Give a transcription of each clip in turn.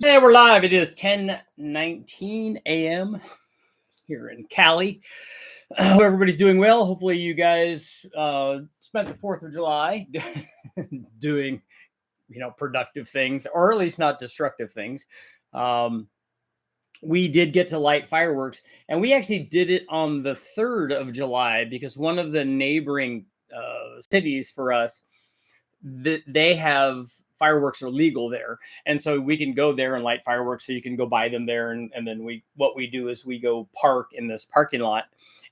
Yeah, we're live. It is 10:19 a.m. here in Cali. Hope everybody's doing well. Hopefully, you guys spent the 4th of July doing, productive things, or at least not destructive things. Um, we did get to light fireworks, and we actually did it on the 3rd of July because one of the neighboring cities for us, they have fireworks are legal there, and so we can go there and light fireworks. So you can go buy them there, and then what we do is we go park in this parking lot,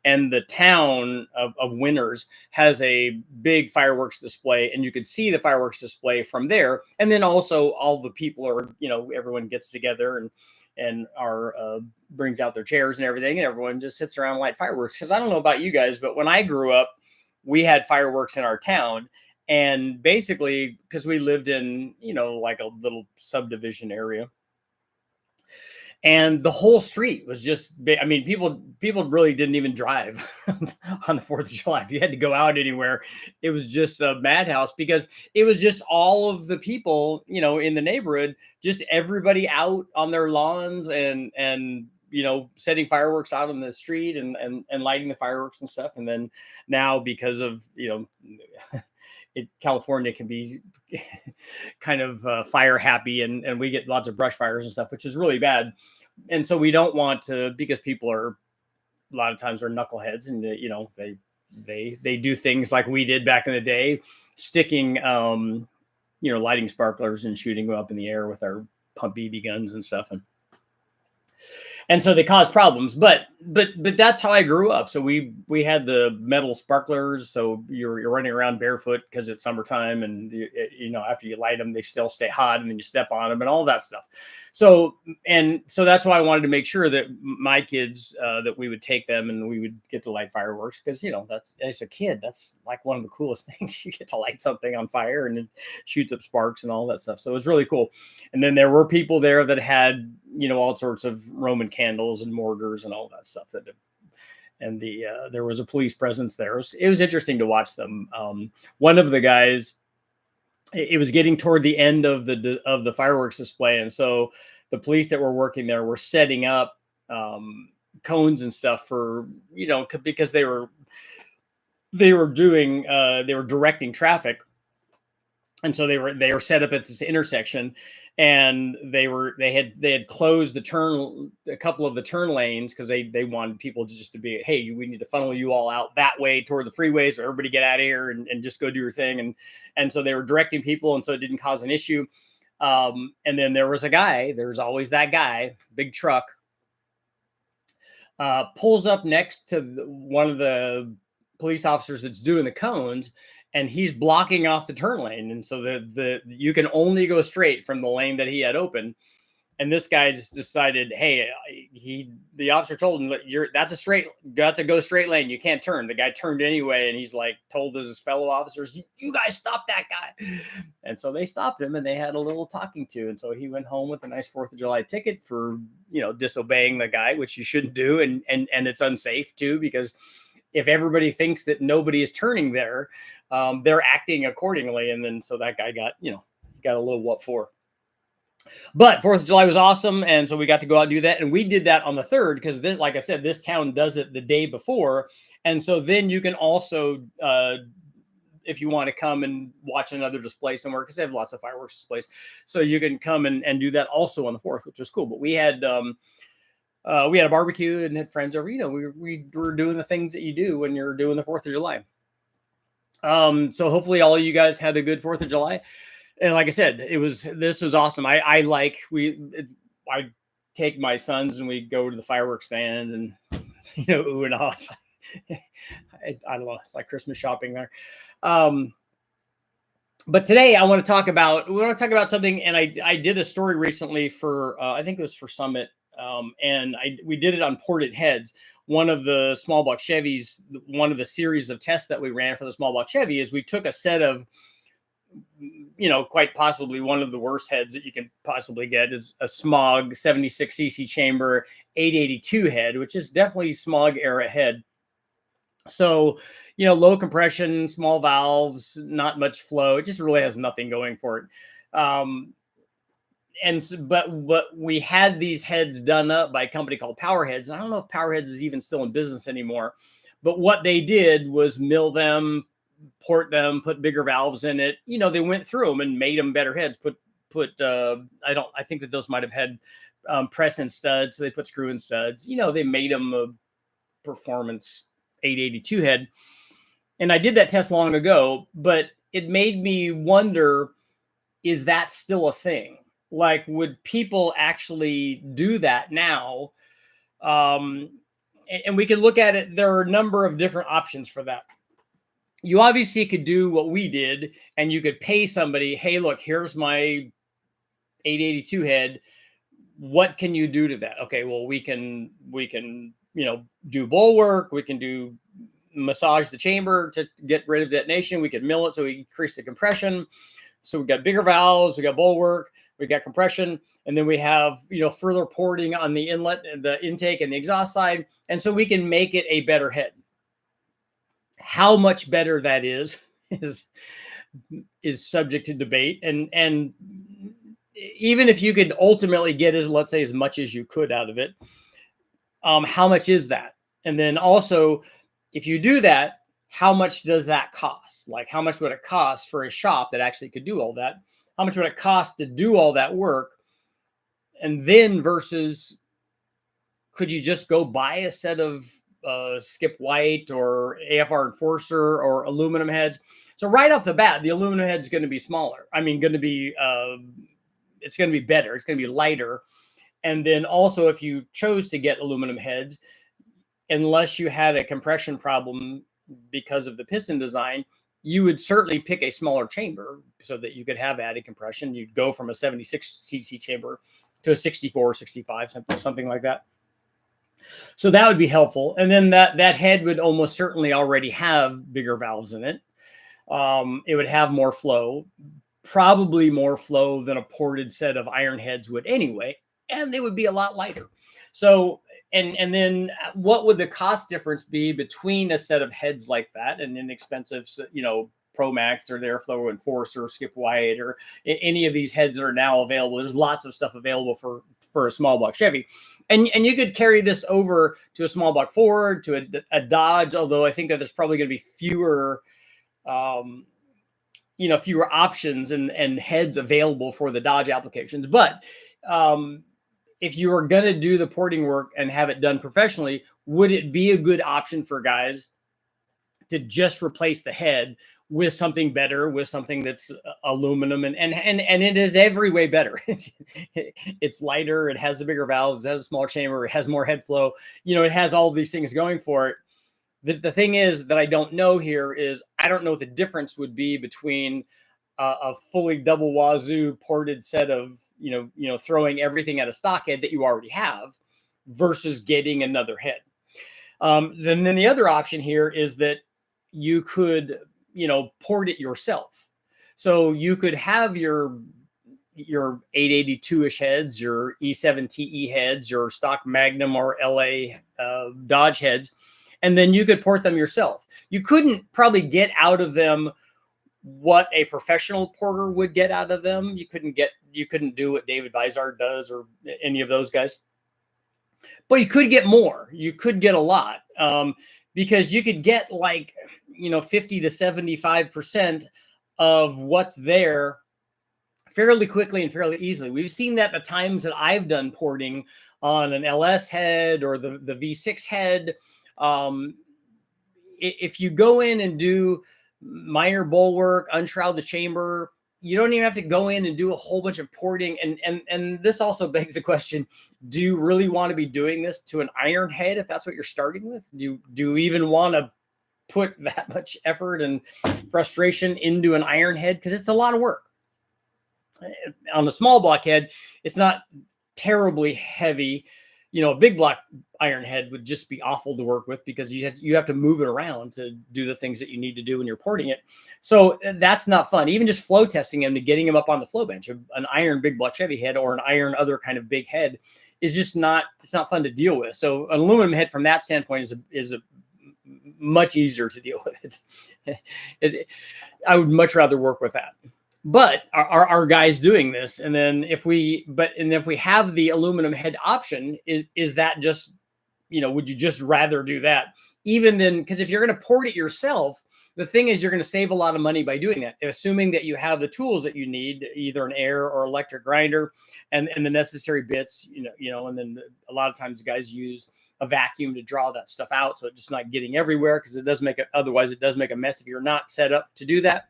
and the town of Winters has a big fireworks display, and you could see the fireworks display from there. And then also all the people are, everyone gets together and brings out their chairs and everything, and everyone just sits around and light fireworks. Because I don't know about you guys, but when I grew up, we had fireworks in our town. And basically, because we lived in, like a little subdivision area, and the whole street was just big. I mean, people really didn't even drive on the 4th of July. If you had to go out anywhere, it was just a madhouse because it was just all of the people, in the neighborhood, just everybody out on their lawns and setting fireworks out on the street and lighting the fireworks and stuff. And then now, because of, California can be kind of fire happy, and we get lots of brush fires and stuff, which is really bad. And so we don't want to, because people are a lot of times are knuckleheads, and they do things like we did back in the day, sticking lighting sparklers and shooting them up in the air with our pump BB guns and stuff. And so they cause problems, but that's how I grew up. So we had the metal sparklers. So you're running around barefoot because it's summertime, and after you light them, they still stay hot, and then you step on them and all that stuff. So that's why I wanted to make sure that my kids that we would take them and we would get to light fireworks, because that's, as a kid, that's like one of the coolest things. You get to light something on fire and it shoots up sparks and all that stuff. So it was really cool. And then there were people there that had all sorts of Roman candles and mortars and all that stuff. And there was a police presence there. It was interesting to watch them. One of the guys, it was getting toward the end of the fireworks display, and so the police that were working there were setting up cones and stuff for because they were directing traffic, and so they were set up at this intersection. And they had closed a couple of the turn lanes because they wanted people to be, hey, we need to funnel you all out that way toward the freeway, so everybody get out of here and just go do your thing. And so they were directing people, and so it didn't cause an issue. And then there was a guy. There's always that guy, big truck, pulls up next to one of the police officers that's doing the cones, and he's blocking off the turn lane. And so you can only go straight from the lane that he had open. And this guy just decided, hey, the officer told him, that's a go straight lane. You can't turn. The guy turned anyway. And he's like, told his fellow officers, you guys stop that guy. And so they stopped him, and they had a little talking to. And so he went home with a nice 4th of July ticket for, disobeying the guy, which you shouldn't do. And it's unsafe too, because if everybody thinks that nobody is turning there, they're acting accordingly. And then so that guy got a little what for. But 4th of July was awesome, and so we got to go out and do that. And we did that on the 3rd because, like I said, this town does it the day before. And so then you can also, if you want to come and watch another display somewhere, because they have lots of fireworks displays, so you can come and do that also on the 4th, which was cool. But we had a barbecue and had friends over. We were doing the things that you do when you're doing the 4th of July. So hopefully all of you guys had a good 4th of July. And like I said, this was awesome. I take my sons and we go to the fireworks stand and, ooh and ah. I don't know. It's like Christmas shopping there. But today we want to talk about something. And I did a story recently for, I think it was for Summit. And we did it on ported heads. One of the small block Chevys, one of the series of tests that we ran for the small block Chevy is we took a set of, quite possibly one of the worst heads that you can possibly get is a Smog 76cc chamber 882 head, which is definitely Smog era head. So, low compression, small valves, not much flow. It just really has nothing going for it. but we had these heads done up by a company called Powerheads. And I don't know if Powerheads is even still in business anymore, but what they did was mill them, port them, put bigger valves in it. You know, they went through them and made them better heads. I think that those might have had press in studs. So they put screw in studs. You know, they made them a performance 882 head. And I did that test long ago, but it made me wonder, is that still a thing? Like, would people actually do that now? And we can look at it. There are a number of different options for that. You obviously could do what we did, and you could pay somebody, hey, look, here's my 882 head. What can you do to that? Okay, well, we can, you know, do bowl work. We can do massage the chamber to get rid of detonation. We can mill it so we increase the compression. So we got bigger valves, we got bowl work, we got compression, and then we have, you know, further porting on the inlet, the intake, and the exhaust side. And so we can make it a better head. How much better that is subject to debate. And even if you could ultimately get, let's say, as much as you could out of it, how much is that? And then also, if you do that, how much does that cost? Like, how much would it cost for a shop that actually could do all that? How much would it cost to do all that work? And then versus, could you just go buy a set of skip white or AFR enforcer or aluminum heads? So right off the bat, the aluminum head is going to be smaller. I mean, it's going to be better. It's going to be lighter. And then also, if you chose to get aluminum heads, unless you had a compression problem because of the piston design, you would certainly pick a smaller chamber so that you could have added compression. You'd go from a 76 cc chamber to a 64 or 65, something like that. So that would be helpful. And then that head would almost certainly already have bigger valves in it. It would have more flow, probably more flow than a ported set of iron heads would anyway, and they would be a lot lighter. So, and then what would the cost difference be between a set of heads like that and inexpensive, you know, Pro Max or the Airflow Enforcer, Skip White, or any of these heads that are now available? There's lots of stuff available for a small block Chevy. And you could carry this over to a small block Ford, to a Dodge, although I think that there's probably going to be fewer, fewer options and heads available for the Dodge applications. But if you are going to do the porting work and have it done professionally, would it be a good option for guys to just replace the head with something better, with something that's aluminum, and it is every way better. It's lighter, it has the bigger valves, it has a smaller chamber, it has more head flow, you know, it has all of these things going for it. The thing is that I don't know here is, I don't know what the difference would be between a fully double wazoo ported set of, you know, throwing everything at a stock head that you already have versus getting another head. Then the other option here is that you could, you know, port it yourself. So you could have your 882-ish heads, your E7TE heads, your stock Magnum or LA Dodge heads, and then you could port them yourself. You couldn't probably get out of them what a professional porter would get out of them. You couldn't do what David Vizard does or any of those guys, but you could get more. You could get a lot, because you could get, like, you know, 50 to 75% of what's there fairly quickly and fairly easily. We've seen that the times that I've done porting on an LS head or the V6 head. If you go in and do minor bowl work, unshroud the chamber, you don't even have to go in and do a whole bunch of porting. And this also begs the question, do you really want to be doing this to an iron head if that's what you're starting with? Do you even want to put that much effort and frustration into an iron head? Because it's a lot of work. On a small block head, it's not terribly heavy. You know, a big block iron head would just be awful to work with because you have to move it around to do the things that you need to do when you're porting it. So that's not fun. Even just flow testing him to getting him up on the flow bench, an iron big block Chevy head or an iron other kind of big head is just not fun to deal with. So an aluminum head from that standpoint is a much easier to deal with. I would much rather work with that. But are guys doing this? And then if we have the aluminum head option, is that just, would you just rather do that? Even then, because if you're going to port it yourself, the thing is you're going to save a lot of money by doing that, assuming that you have the tools that you need, either an air or electric grinder and the necessary bits, and then a lot of times guys use a vacuum to draw that stuff out. So it's just not getting everywhere, because otherwise it does make a mess if you're not set up to do that.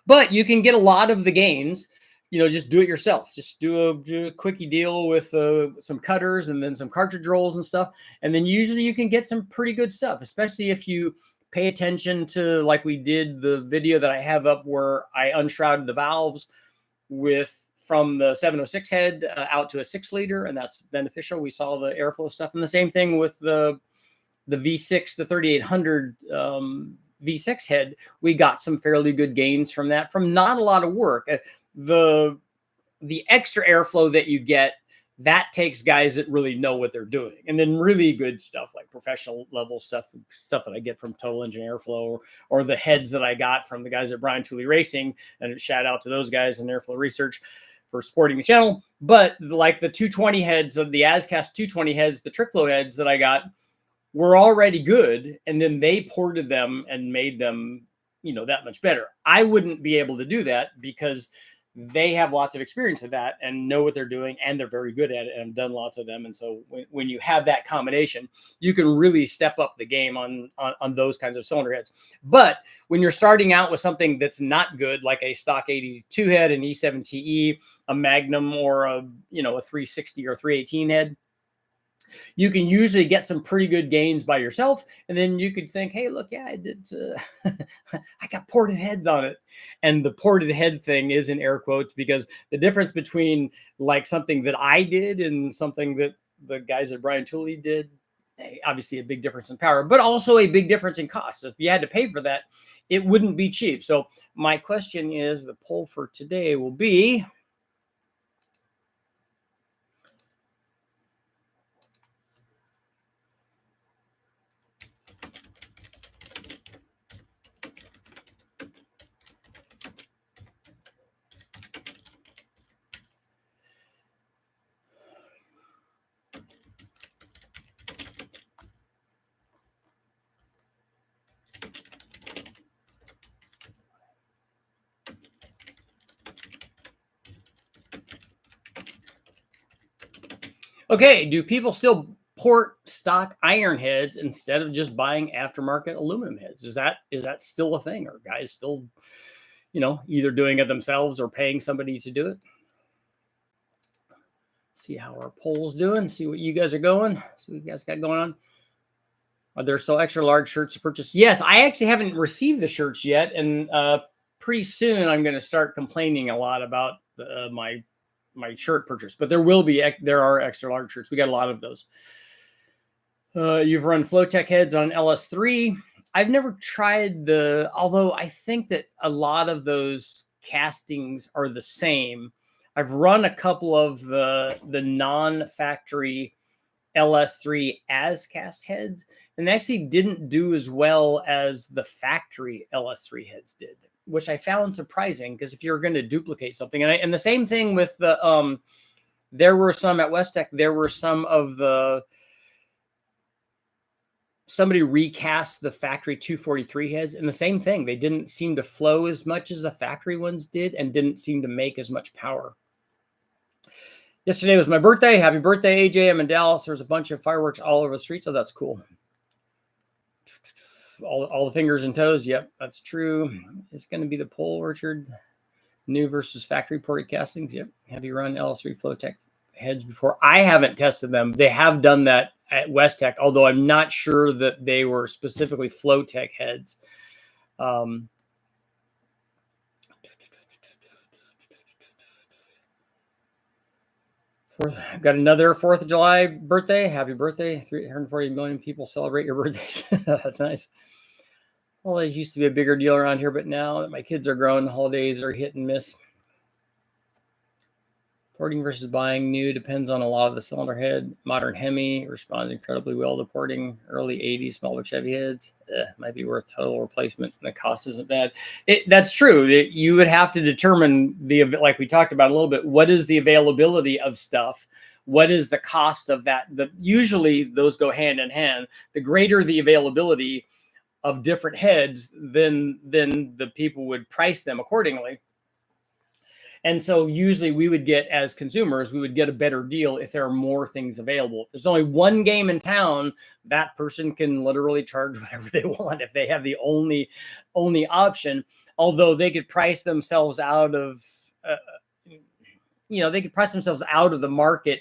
But you can get a lot of the gains, just do it yourself. Just do a quickie deal with some cutters and then some cartridge rolls and stuff. And then usually you can get some pretty good stuff, especially if you pay attention to, like we did the video that I have up where I unshrouded the valves from the 706 head out to a 6-liter, and that's beneficial. We saw the airflow stuff. And the same thing with the V6, the 3800 V6 head. We got some fairly good gains from that, from not a lot of work. The extra airflow that you get, that takes guys that really know what they're doing. And then really good stuff like professional level stuff that I get from Total Engine Airflow, or the heads that I got from the guys at Brian Tooley Racing. And shout out to those guys in Airflow Research for supporting the channel. But like the 220 heads of the ASCAS 220 heads, the trick flow heads that I got, were already good, and then they ported them and made them, that much better. I wouldn't be able to do that because they have lots of experience of that and know what they're doing, and they're very good at it, and I've done lots of them. And so when you have that combination, you can really step up the game on those kinds of cylinder heads. But when you're starting out with something that's not good, like a stock 82 head, an E7TE, a Magnum, or a 360 or 318 head, you can usually get some pretty good gains by yourself. And then you could think, hey, look, yeah, I did. I got ported heads on it. And the ported head thing is in air quotes, because the difference between like something that I did and something that the guys at Brian Tooley did, obviously a big difference in power, but also a big difference in cost. So if you had to pay for that, it wouldn't be cheap. So my question is, the poll for today will be, okay, do people still port stock iron heads instead of just buying aftermarket aluminum heads? Is that still a thing? Or guys still, either doing it themselves or paying somebody to do it? See how our poll's doing. See what you guys are going. See what you guys got going on. Are there still extra large shirts to purchase? Yes, I actually haven't received the shirts yet, and pretty soon I'm going to start complaining a lot about my shirt purchase. But there are extra large shirts. We got a lot of those. You've run Flowtech heads on LS3. I've never tried although I think that a lot of those castings are the same. I've run a couple of the non-factory LS3 as cast heads, and they actually didn't do as well as the factory LS3 heads did, which I found surprising, because if you're going to duplicate something, and the same thing with the there were some at Westech, there were some of somebody recast the factory 243 heads, and the same thing, they didn't seem to flow as much as the factory ones did, and didn't seem to make as much power. Yesterday was my birthday. Happy birthday, AJ. I'm in Dallas. There's a bunch of fireworks all over the street, so that's cool. All the fingers and toes. Yep, that's true. It's going to be the poll, Richard. New versus factory ported castings. Yep. Have you run LS3 Flowtech heads before? I haven't tested them. They have done that at Westech, although I'm not sure that they were specifically Flowtech heads. Got another 4th of July birthday. Happy birthday. 340 million people celebrate your birthdays. That's nice. Holidays used to be a bigger deal around here, but now that my kids are grown, holidays are hit and miss. Porting versus buying new depends on a lot of the cylinder head. Modern Hemi responds incredibly well to porting. Early 80s small but Chevy heads might be worth total replacement, and the cost isn't bad. That's true. You would have to determine like we talked about a little bit, what is the availability of stuff? What is the cost of that? Usually those go hand in hand. The greater the availability of different heads, then the people would price them accordingly. And so usually we would get, as consumers, we would get a better deal if there are more things available. If there's only one game in town, that person can literally charge whatever they want if they have the only option. Although they could price themselves out of, they could price themselves out of the market,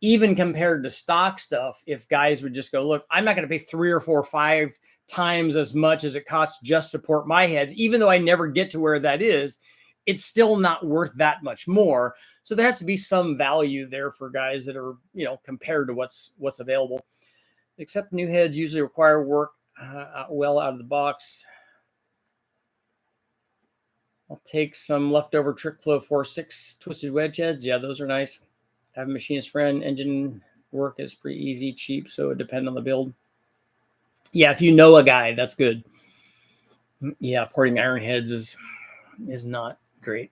even compared to stock stuff. If guys would just go, look, I'm not going to pay 3 or 4 or 5 times as much as it costs just to port my heads, even though I never get to where that is. It's still not worth that much more. So there has to be some value there for guys that are, compared to what's available. Except new heads usually require work well out of the box. I'll take some leftover Trick Flow 4.6 twisted wedge heads. Yeah, those are nice. I have a machinist friend. Engine work is pretty easy, cheap, so it depends on the build. Yeah, if you know a guy, that's good. Yeah, porting iron heads is not great.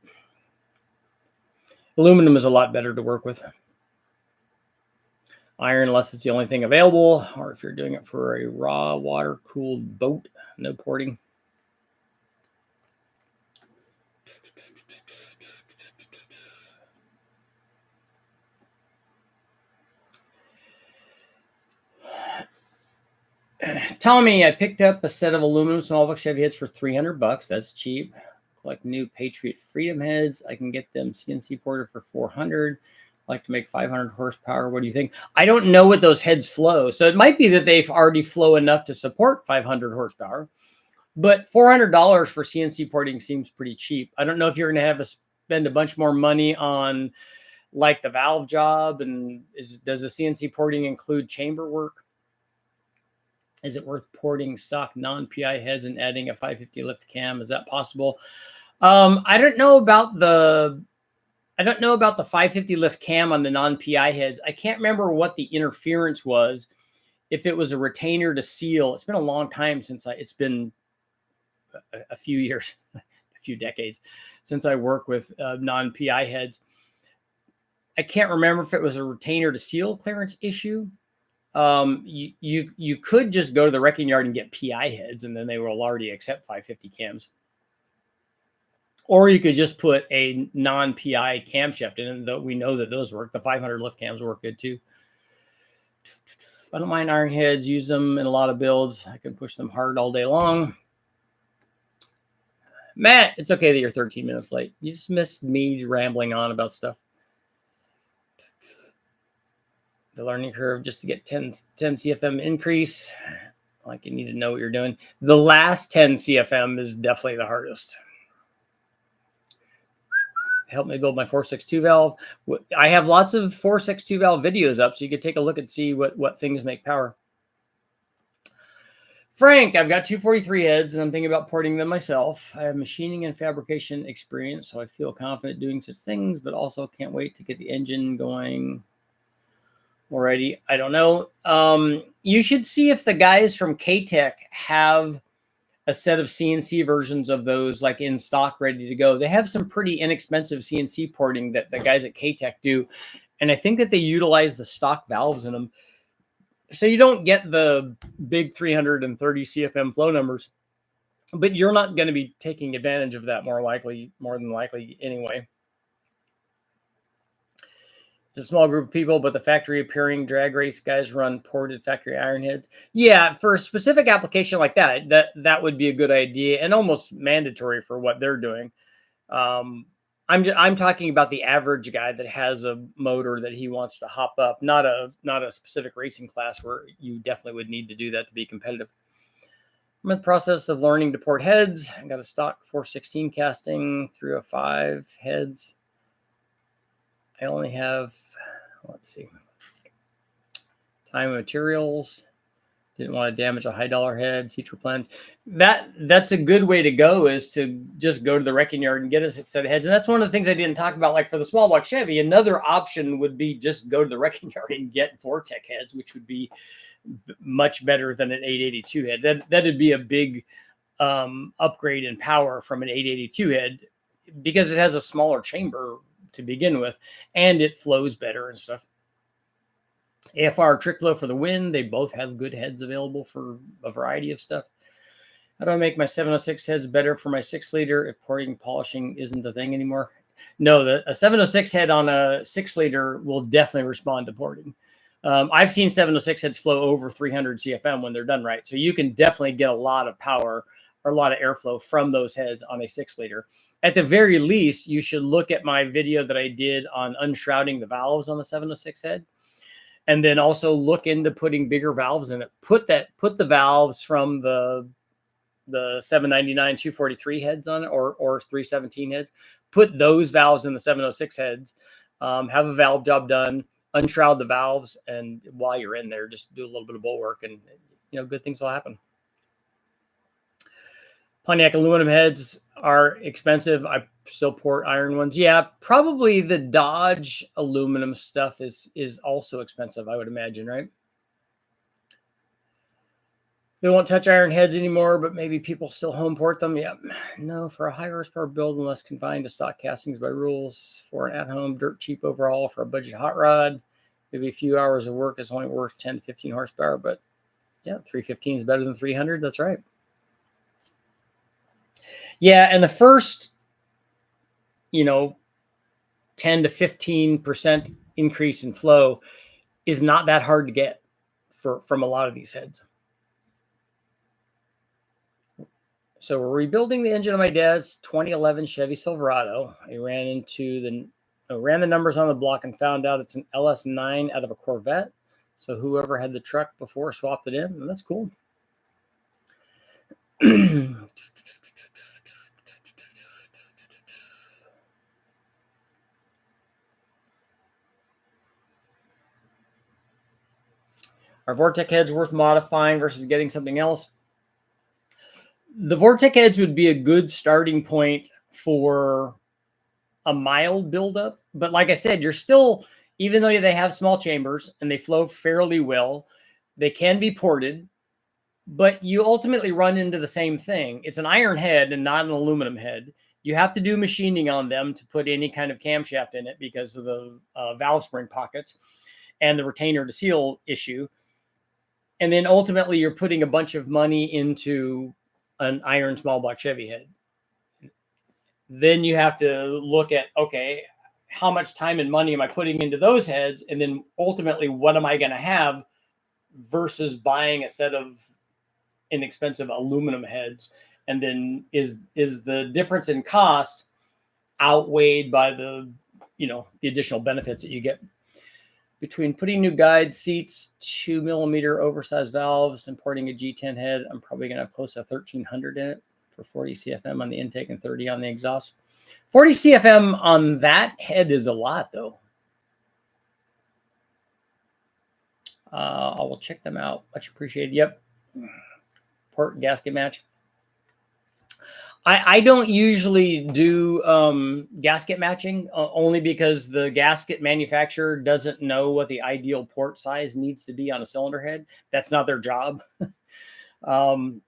Aluminum is a lot better to work with. Iron, unless it's the only thing available, or if you're doing it for a raw water-cooled boat, no porting. Tommy, I picked up a set of aluminum small box Chevy heads for $300. That's cheap. Like new Patriot Freedom heads, I can get them CNC ported for $400. Like to make 500 horsepower. What do you think? I don't know what those heads flow, so it might be that they've already flow enough to support 500 horsepower. But $400 for CNC porting seems pretty cheap. I don't know if you're going to have to spend a bunch more money on like the valve job, and does the CNC porting include chamber work? Is it worth porting stock non-PI heads and adding a 550 lift cam? Is that possible? I don't know about the 550 lift cam on the non-PI heads. I can't remember what the interference was. If it was a retainer to seal, it's been a long time since it's been a few years, a few decades since I worked with non-PI heads. I can't remember if it was a retainer to seal clearance issue. You could just go to the wrecking yard and get PI heads, and then they will already accept 550 cams. Or you could just put a non-PI camshaft in, and we know that those work. The 500 lift cams work good too. I don't mind iron heads. Use them in a lot of builds. I can push them hard all day long. Matt, it's okay that you're 13 minutes late. You just missed me rambling on about stuff. The learning curve just to get 10 CFM increase. Like, you need to know what you're doing. The last 10 CFM is definitely the hardest. Help me build my 462 valve. I have lots of 462 valve videos up, so you can take a look and see what things make power. Frank, I've got 243 heads, and I'm thinking about porting them myself. I have machining and fabrication experience, so I feel confident doing such things, but also can't wait to get the engine going already. I don't know. You should see if the guys from K-Tech have a set of CNC versions of those like in stock ready to go. They have some pretty inexpensive CNC porting that the guys at K-Tech do. And I think that they utilize the stock valves in them. So you don't get the big 330 CFM flow numbers, but you're not going to be taking advantage of that more than likely anyway. It's a small group of people, but the factory appearing drag race guys run ported factory iron heads. Yeah, for a specific application like that would be a good idea and almost mandatory for what they're doing. I'm talking about the average guy that has a motor that he wants to hop up, not a specific racing class where you definitely would need to do that to be competitive. I'm in the process of learning to port heads. I got a stock 416 casting, 305 heads. I only have, let's see, time and materials, Didn't want to damage a high dollar head. Future plans. That's a good way to go, is to just go to the wrecking yard and get a set of heads. And that's one of the things I didn't talk about. Like for the small block Chevy, another option would be just go to the wrecking yard and get Vortec heads, which would be much better than an 882 head. That'd be a big upgrade in power from an 882 head, because it has a smaller chamber to begin with, and it flows better and stuff. AFR trick flow for the win. They both have good heads available for a variety of stuff. How do I make my 706 heads better for my 6-liter if porting polishing isn't the thing anymore? No, a 706 head on a 6-liter will definitely respond to porting. I've seen 706 heads flow over 300 CFM when they're done right. So you can definitely get a lot of power or a lot of airflow from those heads on a 6-liter. At the very least, you should look at my video that I did on unshrouding the valves on the 706 head. And then also look into putting bigger valves in it. Put the valves from the 799 243 heads on it, or 317 heads. Put those valves in the 706 heads. Have a valve job done. Unshroud the valves, and while you're in there, just do a little bit of bolt work, and good things will happen. Pontiac aluminum heads are expensive. I still port iron ones. Yeah, probably the Dodge aluminum stuff is also expensive, I would imagine, right? They won't touch iron heads anymore, but maybe people still home port them. Yeah, no, for a high horsepower build, unless confined to stock castings by rules. For an at-home, dirt cheap overall for a budget hot rod. Maybe a few hours of work is only worth 10 to 15 horsepower, but yeah, 315 is better than 300. That's right. Yeah, and the first, 10 to 15% increase in flow is not that hard to get from a lot of these heads. So we're rebuilding the engine of my dad's 2011 Chevy Silverado. I ran the numbers on the block and found out it's an LS9 out of a Corvette. So whoever had the truck before swapped it in, and that's cool. Are Vortec heads worth modifying versus getting something else? The Vortec heads would be a good starting point for a mild buildup. But like I said, you're still, even though they have small chambers and they flow fairly well, they can be ported, but you ultimately run into the same thing. It's an iron head and not an aluminum head. You have to do machining on them to put any kind of camshaft in it because of the valve spring pockets and the retainer to seal issue. And then ultimately you're putting a bunch of money into an iron small block Chevy head. Then you have to look at, okay, how much time and money am I putting into those heads? And then ultimately, what am I going to have versus buying a set of inexpensive aluminum heads? And then is the difference in cost outweighed by the additional benefits that you get? Between putting new guide seats, 2mm oversized valves, and porting a G10 head, I'm probably going to have close to 1,300 in it for 40 CFM on the intake and 30 on the exhaust. 40 CFM on that head is a lot, though. I will check them out. Much appreciated. Yep. Port gasket match. I don't usually do gasket matching only because the gasket manufacturer doesn't know what the ideal port size needs to be on a cylinder head. That's not their job. And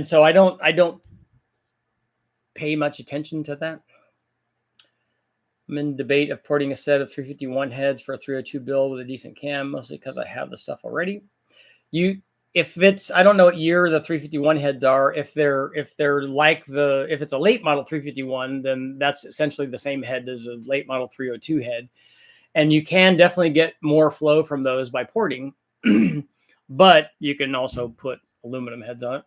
so I don't pay much attention to that. I'm in debate of porting a set of 351 heads for a 302 build with a decent cam, mostly because I have the stuff already. If I don't know what year the 351 heads are. If it's a late model 351, then that's essentially the same head as a late model 302 head. And you can definitely get more flow from those by porting, but you can also put aluminum heads on it.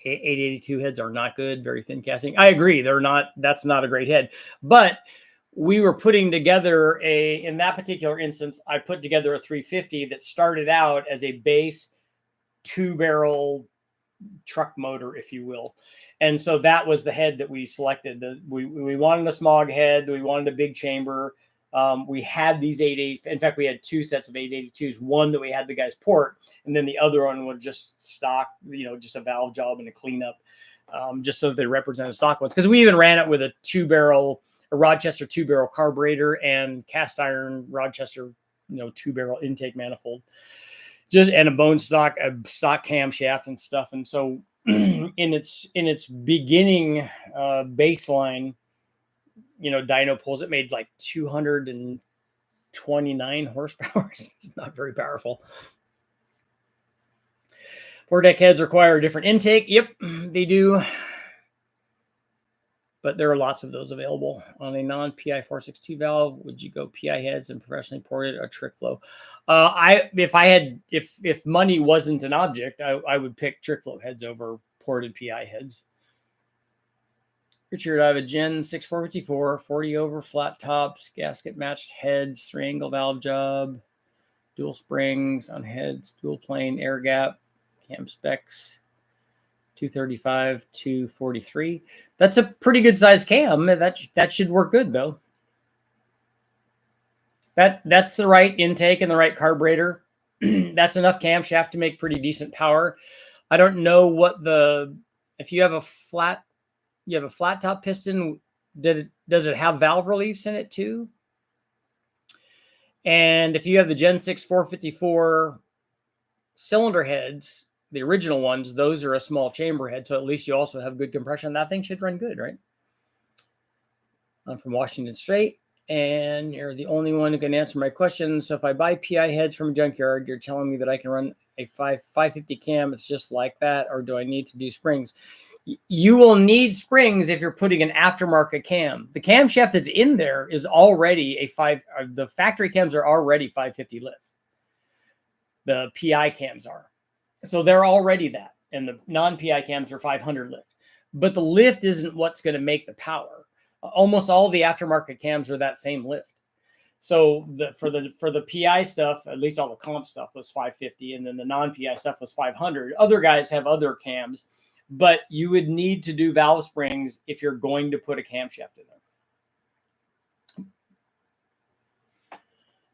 882 heads are not good, very thin casting. I agree, that's not a great head. But we were putting together in that particular instance, I put together a 350 that started out as a base 2-barrel truck motor, if you will. And so that was the head that we selected. We wanted a smog head. We wanted a big chamber. We had these 880. In fact, we had two sets of 882s. One that we had the guys port, and then the other one was just stock, just a valve job and a cleanup, just so they represented stock ones. Because we even ran it with a Rochester 2-barrel carburetor and cast iron Rochester, 2-barrel intake manifold, and a bone stock, camshaft and stuff. And so in its beginning baseline, dyno pulls, it made like 229 horsepower. It's not very powerful. 4-deck heads require a different intake. Yep, they do. But there are lots of those available. On a non-PI 462 valve, would you go PI heads and professionally ported or trick flow? If money wasn't an object, I would pick trick flow heads over ported PI heads. Richard, I have a Gen 6 454, 40 over flat tops, gasket matched heads, 3-angle valve job, dual springs on heads, dual plane air gap, cam specs, 235, 243. That's a pretty good size cam. That should work good though. That's the right intake and the right carburetor. That's enough camshaft to make pretty decent power. I don't know if you have a flat top piston, does it have valve reliefs in it too? And if you have the Gen 6 454 cylinder heads, the original ones, those are a small chamber head, so at least you also have good compression. That thing should run good, right? I'm from Washington State, and you're the only one who can answer my question. So if I buy PI heads from a junkyard, you're telling me that I can run a 550 cam. It's just like that, or do I need to do springs? You will need springs if you're putting an aftermarket cam. The camshaft that's in there is already the factory cams are already 550 lift. The PI cams are. So they're already that. And the non-PI cams are 500 lift. But the lift isn't what's going to make the power. Almost all the aftermarket cams are that same lift. So for the PI stuff, at least all the comp stuff was 550, and then the non-PI stuff was 500. Other guys have other cams, but you would need to do valve springs if you're going to put a camshaft in there.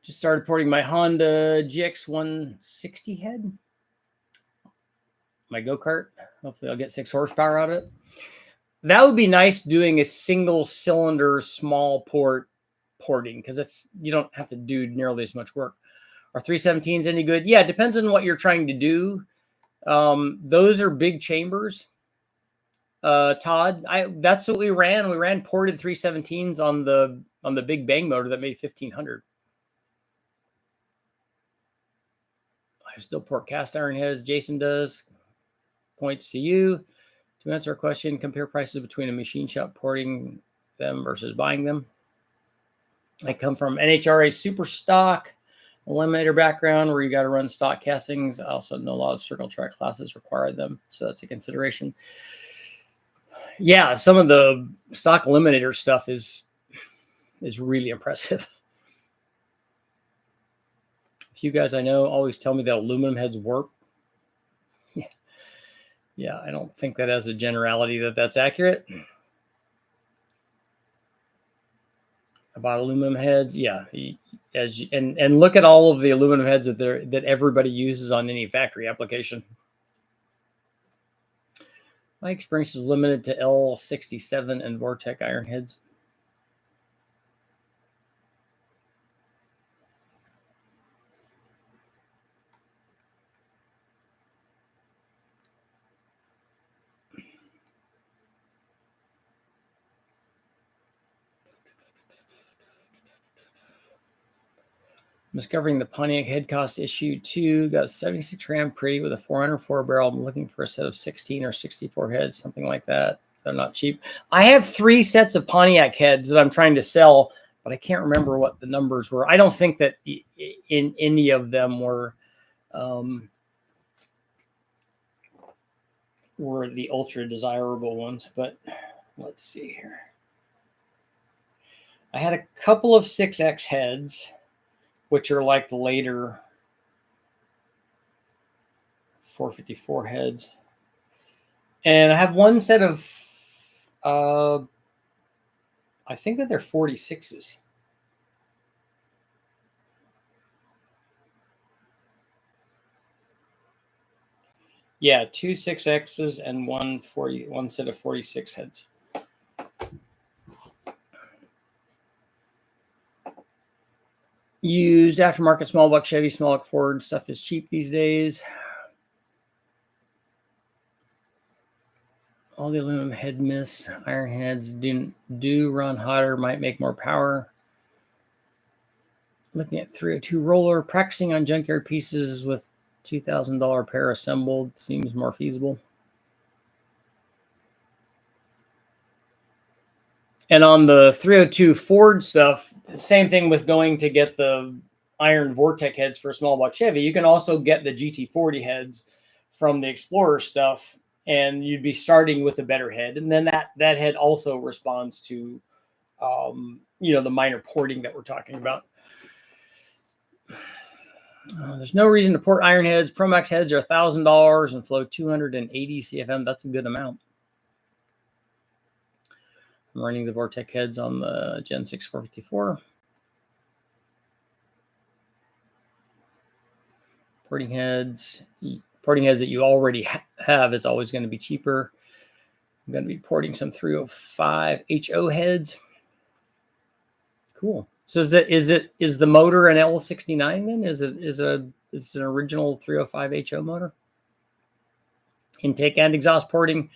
Just started porting my Honda GX 160 head. My go-kart. Hopefully I'll get 6 horsepower out of it. That would be nice doing a single cylinder small porting, because you don't have to do nearly as much work. Are 317s any good? Yeah, it depends on what you're trying to do. Those are big chambers. Todd, that's what we ran. We ran ported 317s on the big bang motor that made 1500. I still port cast iron heads. Jason does. Points to you. To answer a question, compare prices between a machine shop porting them versus buying them. I come from NHRA super stock eliminator background where you got to run stock castings. I also know a lot of circle track classes require them, so that's a consideration. Yeah, some of the stock eliminator stuff is really impressive. A few guys I know always tell me that aluminum heads work. Yeah, I don't think that as a generality that's accurate. About aluminum heads, yeah. And look at all of the aluminum heads that everybody uses on any factory application. My experience is limited to L67 and Vortec iron heads. I'm discovering the Pontiac head cost issue too. Got a 76 Ram Prix with a 404 barrel. I'm looking for a set of 16 or 64 heads, something like that. They're not cheap. I have 3 sets of Pontiac heads that I'm trying to sell, but I can't remember what the numbers were. I don't think that in any of them were the ultra desirable ones, but let's see here. I had a couple of 6X heads, which are like the later 454 heads. And I have one set of, I think that they're 46s. Yeah, 2 6Xs and one set of 46 heads. Used aftermarket small block Chevy, small block Ford stuff is cheap these days. All the aluminum head miss. Iron heads do run hotter, might make more power. Looking at 302 roller, practicing on junkyard pieces with $2,000 pair assembled seems more feasible. And on the 302 Ford stuff, same thing with going to get the iron Vortec heads for a small block Chevy. You can also get the GT40 heads from the Explorer stuff, and you'd be starting with a better head. And then that head also responds to, the minor porting that we're talking about. There's no reason to port iron heads. Promax heads are $1,000 and flow 280 CFM. That's a good amount. I'm running the Vortec heads on the Gen 6 454. Porting heads that you already have is always going to be cheaper. I'm going to be porting some 305 HO heads. Cool. So is the motor an L69 then? Is it an original 305 HO motor? Intake and exhaust porting.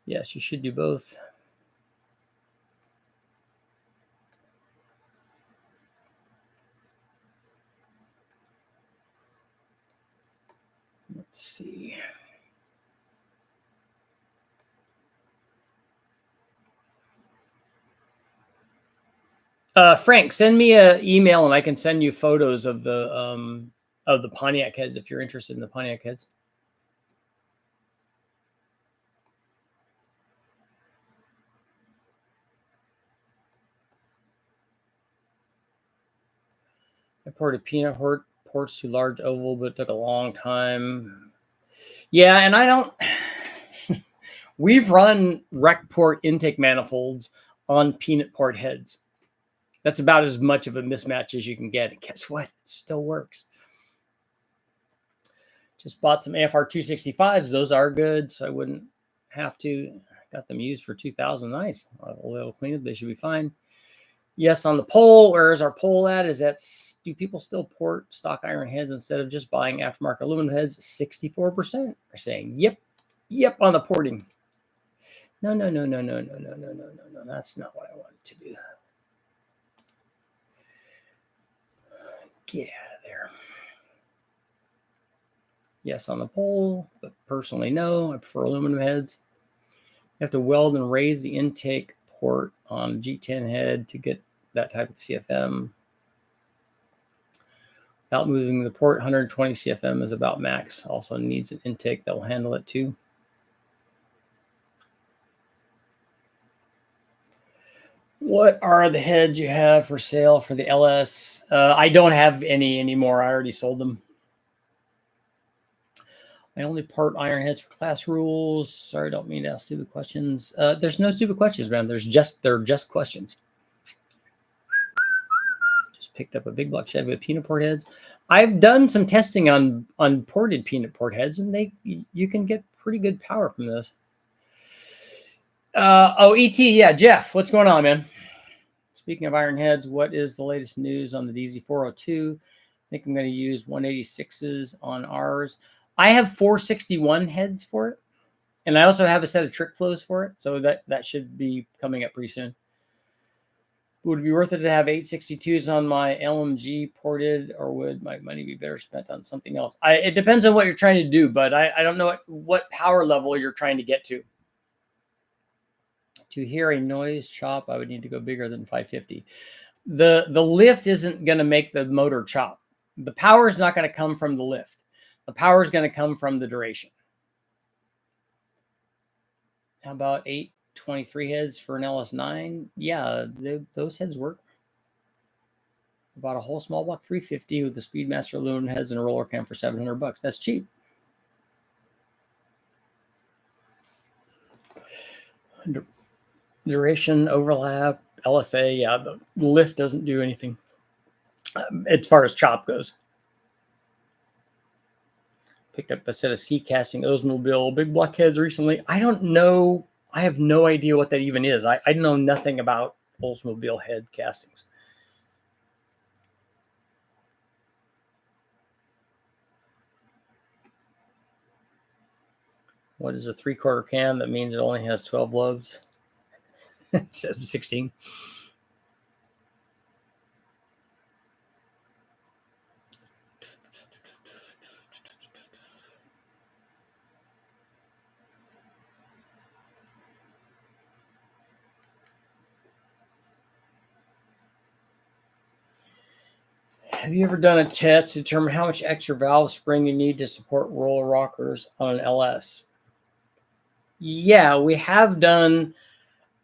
Yes, you should do both. Let's see. Frank, send me an email and I can send you photos of the Pontiac heads if you're interested in the Pontiac heads. I ported peanut ports to large oval, but it took a long time. Yeah, and I don't. We've run rec port intake manifolds on peanut port heads. That's about as much of a mismatch as you can get. And guess what? It still works. Just bought some AFR 265s. Those are good, so I wouldn't have to. Got them used for $2,000. Nice. A little cleanup. They should be fine. Yes, on the poll. Where is our poll at? Do people still port stock iron heads instead of just buying aftermarket aluminum heads? 64% are saying yep on the porting. No. That's not what I wanted to do. Get out of there. Yes on the poll, but personally, no. I prefer aluminum heads. You have to weld and raise the intake port on G10 head to get that type of CFM. Without moving the port, 120 CFM is about max. Also needs an intake that will handle it too. What are the heads you have for sale for the LS? I don't have any anymore. I already sold them. I only part iron heads for class rules. Sorry, don't mean to ask stupid questions. There's no stupid questions, man. They're just questions. Just picked up a big block Chevy with peanut port heads. I've done some testing on ported peanut port heads, and you can get pretty good power from this. ET, yeah, Jeff, what's going on, man? Speaking of iron heads, what is the latest news on the DZ402? I think I'm going to use 186s on ours. I have 461 heads for it, and I also have a set of trick flows for it, so that should be coming up pretty soon. Would it be worth it to have 862s on my LMG ported, or would my money be better spent on something else? It depends on what you're trying to do, but I don't know what power level you're trying to get to. To hear a noise chop, I would need to go bigger than 550. The lift isn't going to make the motor chop. The power is not going to come from the lift. The power is going to come from the duration. How about 823 heads for an LS9? Yeah, those heads work. About a whole small block 350 with the Speedmaster aluminum heads and a roller cam for $700. That's cheap. Duration, overlap, LSA. Yeah, the lift doesn't do anything as far as chop goes. Picked up a set of C casting Oldsmobile big block heads recently. I don't know. I have no idea what that even is. I know nothing about Oldsmobile head castings. What is a 3/4 cam? That means it only has 12 lobes instead of 16. Have you ever done a test to determine how much extra valve spring you need to support roller rockers on an LS? Yeah, we have done.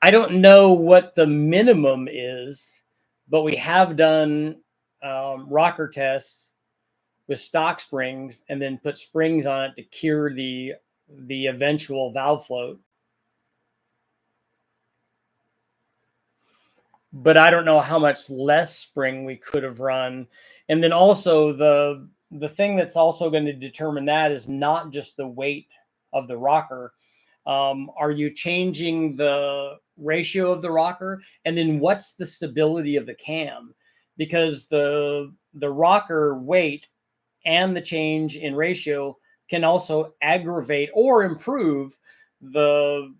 I don't know what the minimum is, but we have done rocker tests with stock springs and then put springs on it to cure the eventual valve float. But I don't know how much less spring we could have run. And then also the thing that's also going to determine that is not just the weight of the rocker. Are you changing the ratio of the rocker? And then what's the stability of the cam? Because the rocker weight and the change in ratio can also aggravate or improve the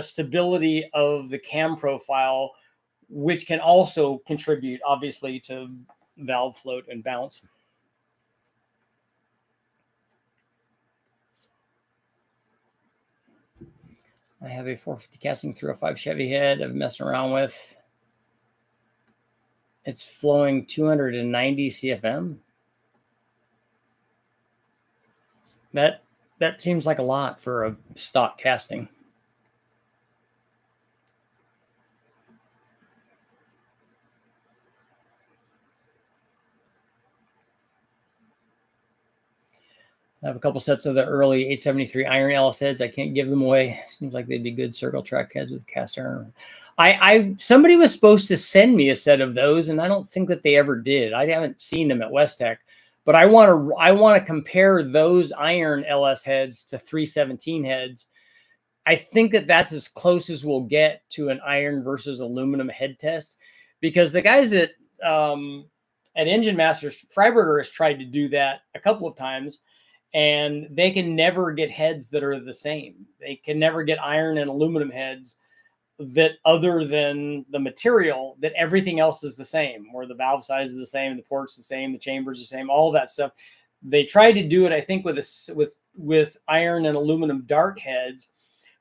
stability of the cam profile, which can also contribute, obviously, to valve float and bounce. I have a 450 casting 305 Chevy head I've been messing around with. It's flowing 290 CFM. That seems like a lot for a stock casting. I have a couple sets of the early 873 iron LS heads. I can't give them away. Seems like they'd be good circle track heads with cast iron. Somebody was supposed to send me a set of those, and I don't think that they ever did. I haven't seen them at West Tech, but I want to compare those iron LS heads to 317 heads. I think that that's as close as we'll get to an iron versus aluminum head test, because the guys at Engine Masters, Freiberger has tried to do that a couple of times, and they can never get heads that are the same. They can never get iron and aluminum heads that, other than the material, that everything else is the same, where the valve size is the same, the port's the same, the chamber's the same, all that stuff. They tried to do it, I think, with iron and aluminum dart heads.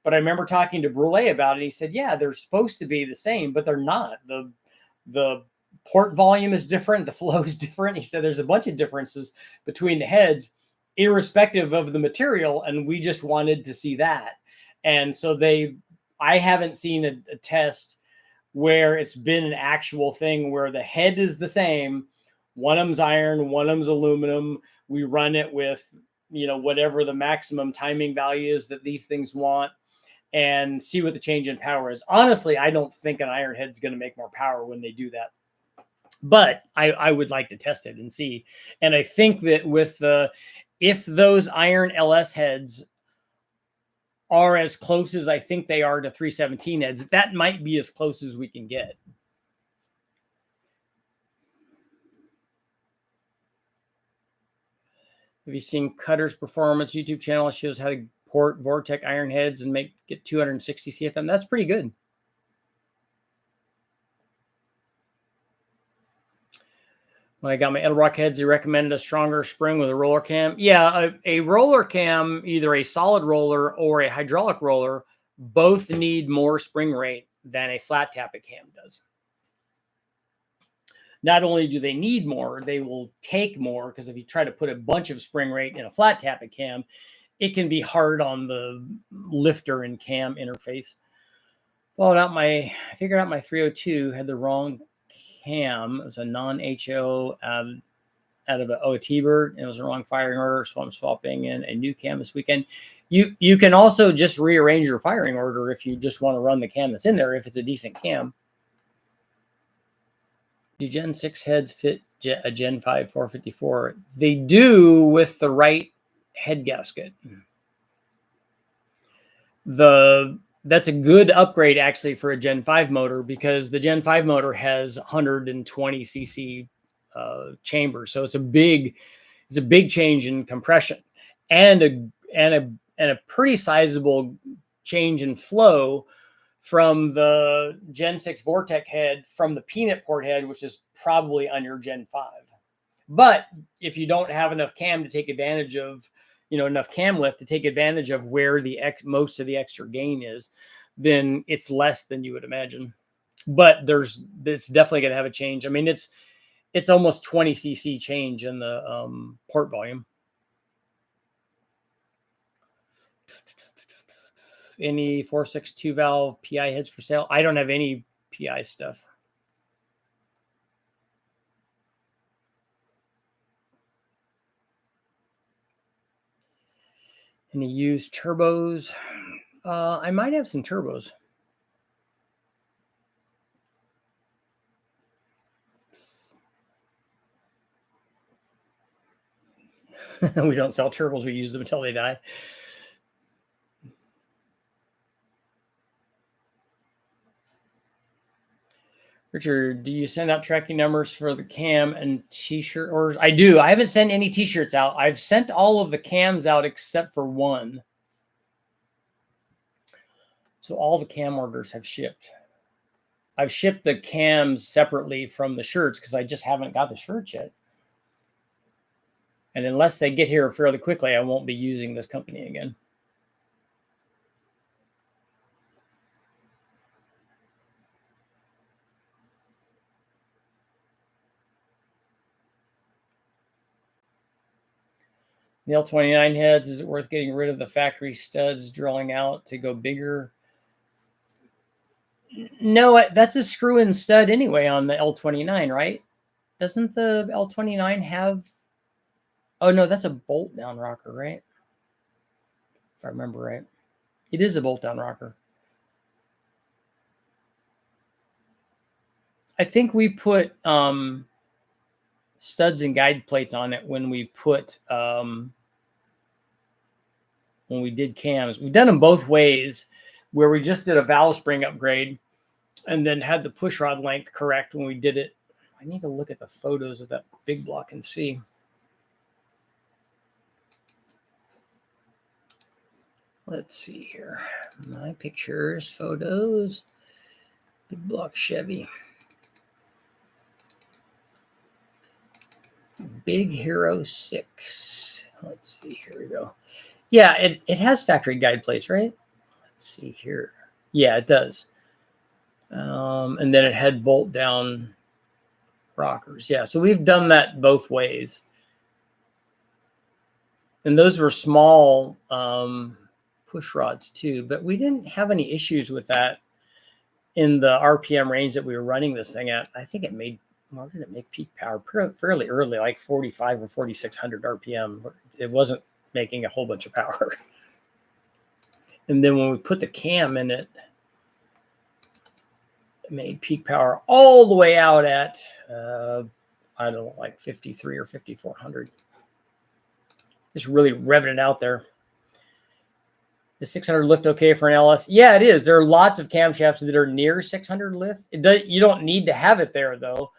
But I remember talking to Brule about it. He said, yeah, they're supposed to be the same, but they're not. The port volume is different. The flow is different. He said there's a bunch of differences between the heads, irrespective of the material. And we just wanted to see that. And so I haven't seen a test where it's been an actual thing where the head is the same. One of them's iron, one of them's aluminum. We run it with, whatever the maximum timing value is that these things want, and see what the change in power is. Honestly, I don't think an iron head's going to make more power when they do that. But I would like to test it and see. And I think that if those iron LS heads are as close as I think they are to 317 heads, that might be as close as we can get. Have you seen Cutter's Performance YouTube channel? It shows how to port Vortec iron heads and get 260 CFM. That's pretty good. When I got my Edelbrock heads, they recommended a stronger spring with a roller cam. Yeah, a roller cam, either a solid roller or a hydraulic roller, both need more spring rate than a flat tappet cam does. Not only do they need more, they will take more, because if you try to put a bunch of spring rate in a flat tappet cam, it can be hard on the lifter and cam interface. I figured out my 302 had the wrong cam. It was a non-HO out of a T-Bird. It was the wrong firing order, so I'm swapping in a new cam this weekend. You can also just rearrange your firing order if you just want to run the cam that's in there, if it's a decent cam. Do Gen 6 heads fit a Gen 5 454? They do, with the right head gasket. That's a good upgrade actually for a Gen 5 motor, because the Gen 5 motor has 120 cc chambers, so it's a big change in compression, and a pretty sizable change in flow from the Gen 6 Vortec head from the peanut port head, which is probably on your Gen 5. But if you don't have enough cam to take advantage of, enough cam lift to take advantage of where most of the extra gain is, then it's less than you would imagine. But it's definitely going to have a change. I mean, it's almost 20 cc change in the port volume. Any 462 valve PI heads for sale? I don't have any PI stuff. Any used turbos? I might have some turbos. We don't sell turbos. We use them until they die. Richard, do you send out tracking numbers for the cam and t-shirt orders? I do. I haven't sent any t-shirts out. I've sent all of the cams out except for one. So all the cam orders have shipped. I've shipped the cams separately from the shirts because I just haven't got the shirts yet. And unless they get here fairly quickly, I won't be using this company again. The L29 heads, is it worth getting rid of the factory studs, drilling out to go bigger? No, that's a screw-in stud anyway on the L29, right? Doesn't the L29 have... Oh, no, that's a bolt-down rocker, right? If I remember right. It is a bolt-down rocker. I think we put studs and guide plates on it when we put... when we did cams. We've done them both ways, where we just did a valve spring upgrade and then had the push rod length correct when we did it. I need to look at the photos of that big block and see. Let's see here. My pictures, photos, big block Chevy. Big Hero 6. Let's see, here we go. Yeah, it has factory guide plates, right? Let's see here. Yeah, it does. And then it had bolt down rockers. Yeah, so we've done that both ways. And those were small push rods too, but we didn't have any issues with that in the RPM range that we were running this thing at. I think it made, well, did it make peak power fairly early, like 45 or 4,600 RPM. It wasn't making a whole bunch of power. And then when we put the cam in it, it made peak power all the way out at, I don't know, like 53 or 5,400. Just really revving it out there. The 600 lift okay for an LS? Yeah, it is. There are lots of camshafts that are near 600 lift. You don't need to have it there, though.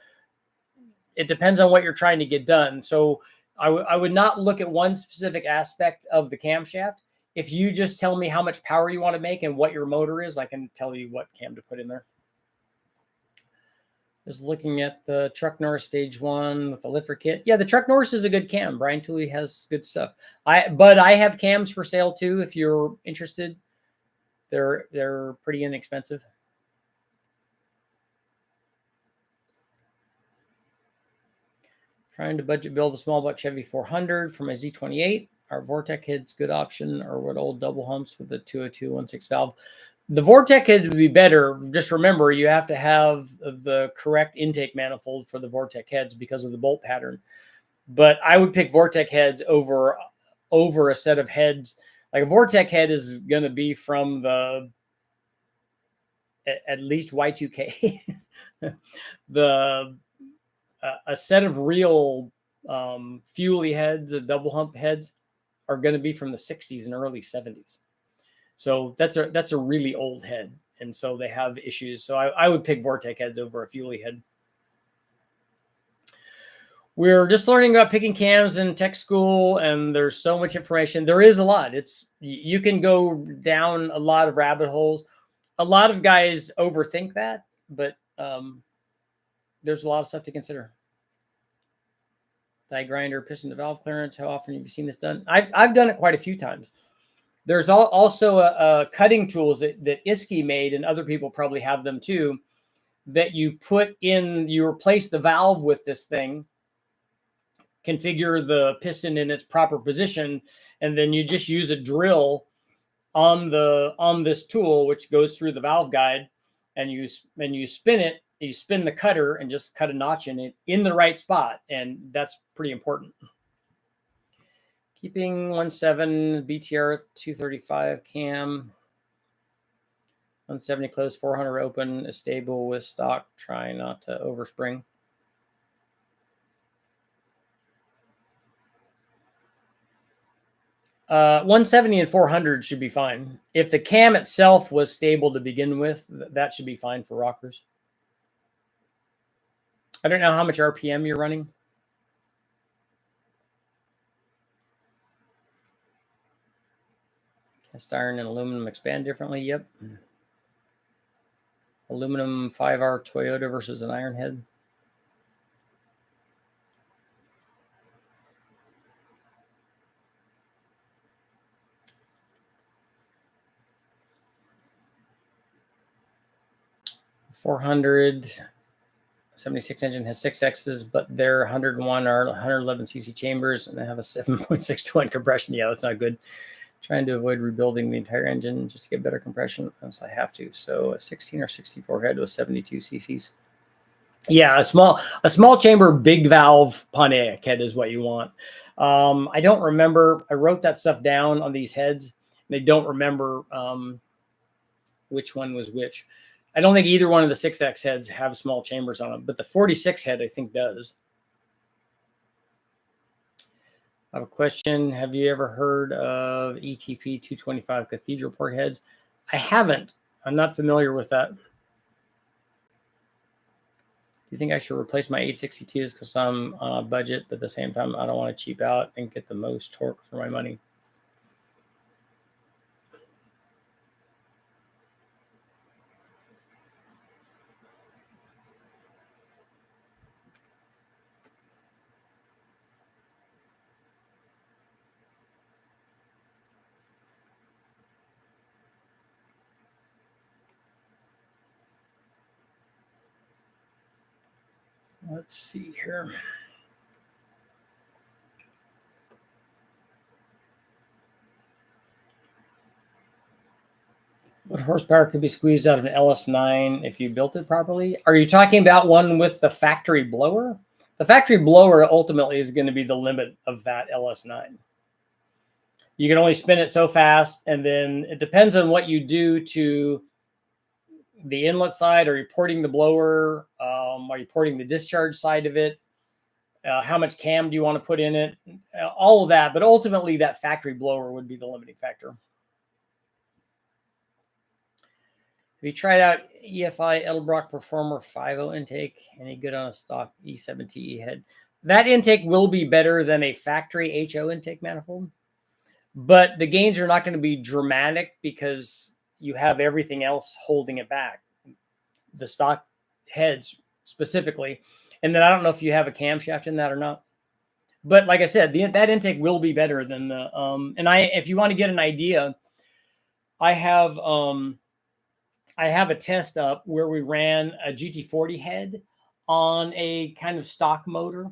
It depends on what you're trying to get done. So I would not look at one specific aspect of the camshaft. If you just tell me how much power you want to make and what your motor is, I can tell you what cam to put in there. Just looking at the Truck Norris Stage 1 with the lifter kit. Yeah, the Truck Norris is a good cam. Brian Tooley has good stuff. But I have cams for sale too if you're interested. They're pretty inexpensive. Trying to budget build a small block Chevy 400 for my Z28. Our Vortec head's good option, or what old double humps with the 202.16 valve. The Vortec head would be better. Just remember, you have to have the correct intake manifold for the Vortec heads because of the bolt pattern. But I would pick Vortec heads over a set of heads. Like a Vortec head is going to be from the at least Y2K. A set of real fuely heads, double hump heads, are going to be from the 60s and early 70s. So that's a really old head. And so they have issues. So I would pick Vortec heads over a Fuelie head. We're just learning about picking cams in tech school, and there's so much information. There is a lot. You can go down a lot of rabbit holes. A lot of guys overthink that, but there's a lot of stuff to consider. Die grinder, piston to valve clearance. How often have you seen this done? I've done it quite a few times. There's also a cutting tools that Iski made, and other people probably have them too, that you put in, you replace the valve with this thing, configure the piston in its proper position, and then you just use a drill on this tool, which goes through the valve guide, and you spin it. You spin the cutter and just cut a notch in it in the right spot, and that's pretty important. Keeping 1.7 BTR 235 cam, 170 close, 400 open is stable with stock. Try not to overspring. Uh, 170 and 400 should be fine. If the cam itself was stable to begin with, that should be fine for rockers. I don't know how much RPM you're running. Cast iron and aluminum expand differently. Yep. Aluminum 5R Toyota versus an iron head. .400 76 engine has 6 X's, but their 101 are 111 cc chambers, and they have a 7.621 compression. Yeah, that's not good. Trying to avoid rebuilding the entire engine just to get better compression, unless I have to. So a 16 or 64 head with 72 cc's. Yeah, a small chamber, big valve Pontiac head is what you want. I don't remember. I wrote that stuff down on these heads, and I don't remember which one was which. I don't think either one of the 6X heads have small chambers on them, but the 46 head I think does. I have a question. Have you ever heard of ETP 225 cathedral port heads? I haven't. I'm not familiar with that. Do you think I should replace my 862s because I'm on a budget, but at the same time, I don't want to cheap out and get the most torque for my money? Let's see here. What horsepower could be squeezed out of an LS9 if you built it properly? Are you talking about one with the factory blower? The factory blower ultimately is going to be the limit of that LS9. You can only spin it so fast, and then it depends on what you do to the inlet side. Are you porting the blower? Are you porting the discharge side of it? How much cam do you want to put in it? All of that, but ultimately that factory blower would be the limiting factor. Have you tried out EFI Edelbrock Performer 5.0 intake? Any good on a stock E7TE head? That intake will be better than a factory HO intake manifold, but the gains are not going to be dramatic because you have everything else holding it back. The stock heads specifically. And then I don't know if you have a camshaft in that or not. But like I said, that intake will be better than the if you want to get an idea, I have a test up where we ran a GT40 head on a kind of stock motor.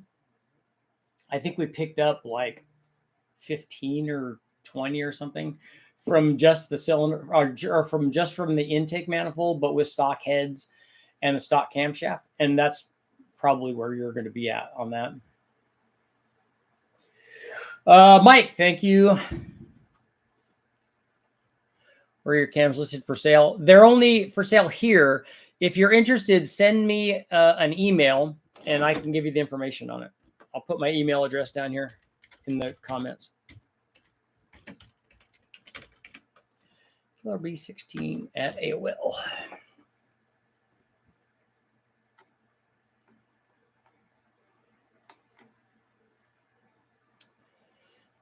I think we picked up like 15 or 20 or something from just the cylinder or from the intake manifold, but with stock heads and the stock camshaft. And that's probably where you're going to be at on that. Mike, thank you. Where are your cams listed for sale? They're only for sale here. If you're interested, send me an email and I can give you the information on it. I'll put my email address down here in the comments. PRB16 at AOL.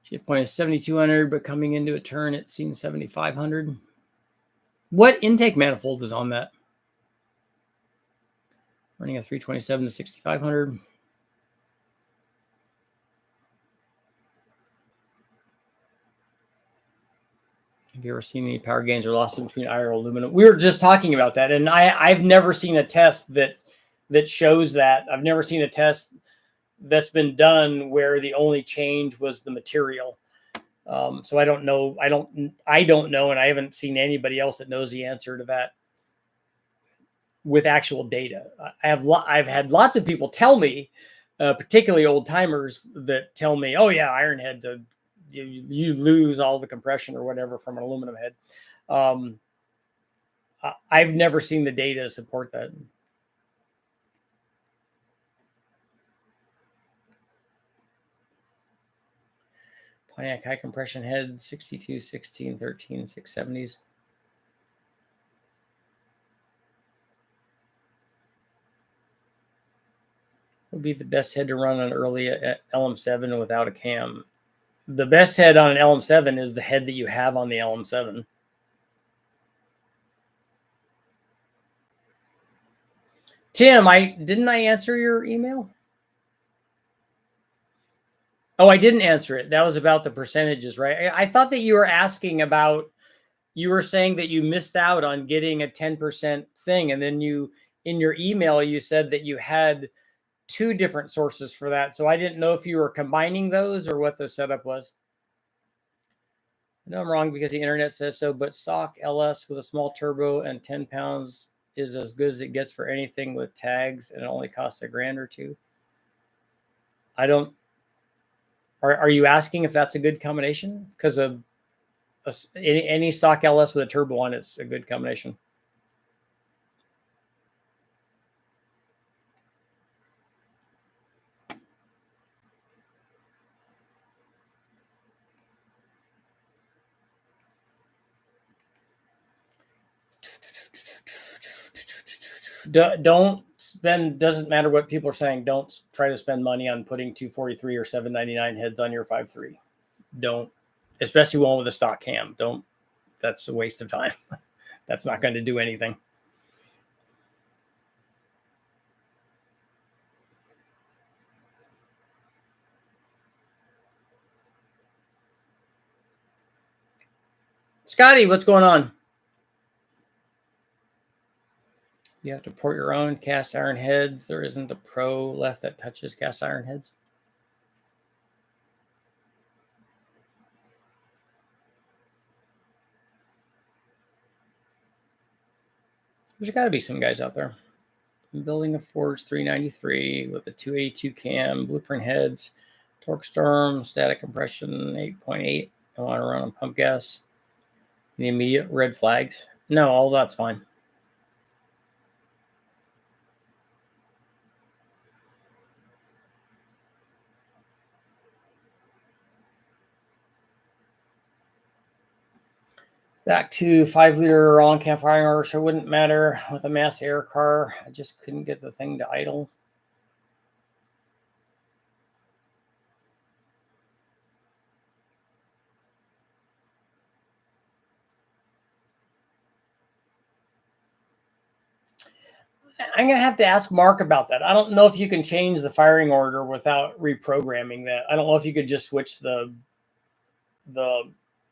Shift point is 7,200, but coming into a turn, it seems 7,500. What intake manifold is on that? Running a 327 to 6,500. Have you ever seen any power gains or losses between iron or aluminum? We were just talking about that, and I've never seen a test that shows that. I've never seen a test that's been done where the only change was the material. So I don't know. I don't know, and I haven't seen anybody else that knows the answer to that with actual data. I've had lots of people tell me, particularly old timers, that tell me, "Oh yeah, iron head, you lose all the compression or whatever from an aluminum head." I've never seen the data support that. Pontiac high compression head, 62, 16, 13, 670s. Would be the best head to run on early LM7 without a cam. The best head on an LM7 is the head that you have on the LM7. Tim, didn't I answer your email? Oh, I didn't answer it. That was about the percentages, right? I thought that you were asking about, you were saying that you missed out on getting a 10% thing. And then in your email, you said that you had 2 different sources for that. So I didn't know if you were combining those or what the setup was. I know I'm wrong because the internet says so, but stock LS with a small turbo and 10 pounds is as good as it gets for anything with tags, and it only costs $1,000 or $2,000. I don't. Are you asking if that's a good combination? Because any stock LS with a turbo on it's a good combination. Don't spend, doesn't matter what people are saying, don't try to spend money on putting 243 or 799 heads on your 5.3. Don't, especially one with a stock cam. Don't, that's a waste of time. That's not going to do anything. Scotty, what's going on? You have to port your own cast iron heads. There isn't a pro left that touches cast iron heads. There's got to be some guys out there. I'm building a Forge 393 with a 282 cam, blueprint heads, torque storm, static compression 8.8. I want to run on pump gas. The immediate red flags. No, all that's fine. Back to 5-liter all cam firing order, so it wouldn't matter with a mass air car. I just couldn't get the thing to idle. I'm going to have to ask Mark about that. I don't know if you can change the firing order without reprogramming that. I don't know if you could just switch the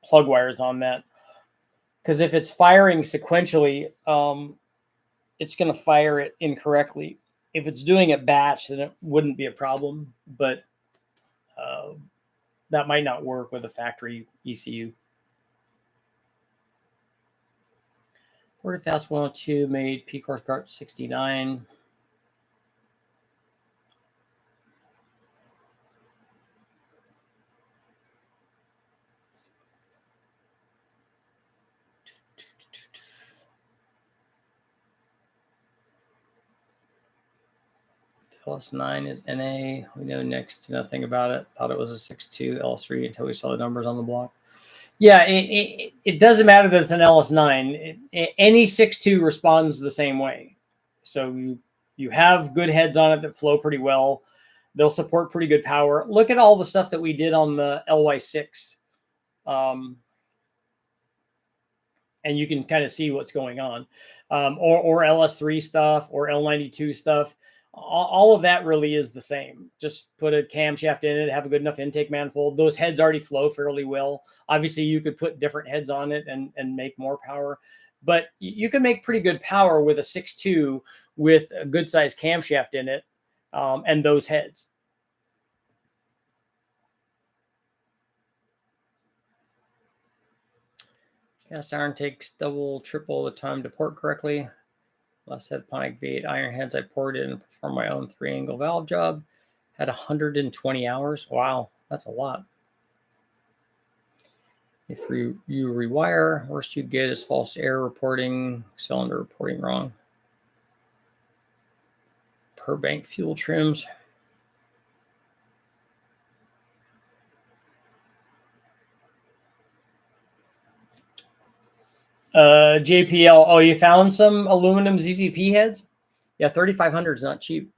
plug wires on that. Because if it's firing sequentially, it's going to fire it incorrectly. If it's doing it batch, then it wouldn't be a problem. But that might not work with a factory ECU. Fast 102 made peak horsepower 69. LS9 is NA. We know next to nothing about it. Thought it was a 6.2 LS3 until we saw the numbers on the block. Yeah, it doesn't matter that it's an LS9. Any 6.2 responds the same way. So you have good heads on it that flow pretty well. They'll support pretty good power. Look at all the stuff that we did on the LY6. And you can kind of see what's going on. Or LS3 stuff or L92 stuff. All of that really is the same. Just put a camshaft in it, have a good enough intake manifold. Those heads already flow fairly well. Obviously, you could put different heads on it and make more power. But you can make pretty good power with a 6.2 with a good sized camshaft in it and those heads. Cast iron takes double, triple the time to port correctly. Last head Ponic V8 iron heads I poured in and performed my own 3-angle valve job. Had 120 hours. Wow, that's a lot. If you rewire, worst you get is false air reporting, cylinder reporting wrong. Per bank fuel trims. JPL. Oh, you found some aluminum ZZP heads? Yeah, 3,500 is not cheap.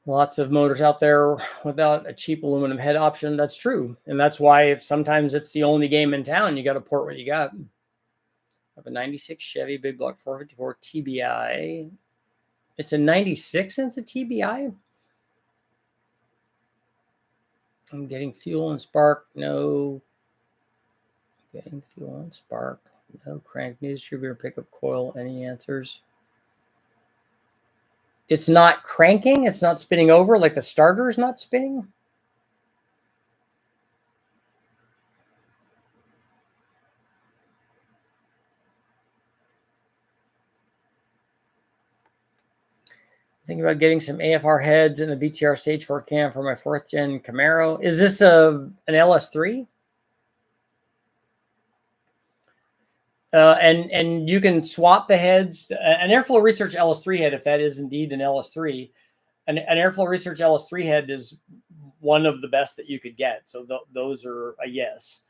Lots of motors out there without a cheap aluminum head option. That's true. And that's why if sometimes it's the only game in town, you got to port what you got. I have a 96 Chevy Big Block 454 TBI. It's a 96 and it's a TBI. I'm getting fuel and spark. No. Getting fuel and spark. No crank. New distributor pickup coil. Any answers? It's not cranking. It's not spinning over. Like the starter is not spinning. Thinking about getting some AFR heads and a BTR stage 4 cam for my 4th gen Camaro. Is this an LS3? And you can swap the heads. An Airflow Research LS3 head, if that is indeed an LS3, an Airflow Research LS3 head is one of the best that you could get. So those are a yes.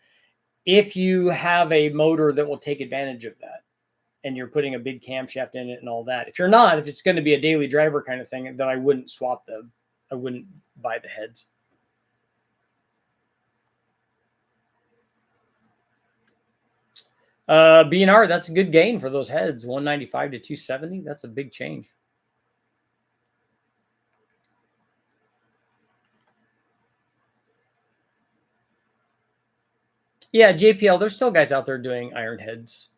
If you have a motor that will take advantage of that, and you're putting a big camshaft in it and all that. If you're not, if it's going to be a daily driver kind of thing, then I wouldn't swap them. I wouldn't buy the heads. B&R, that's a good gain for those heads. 195 to 270. That's a big change. Yeah, JPL, there's still guys out there doing iron heads.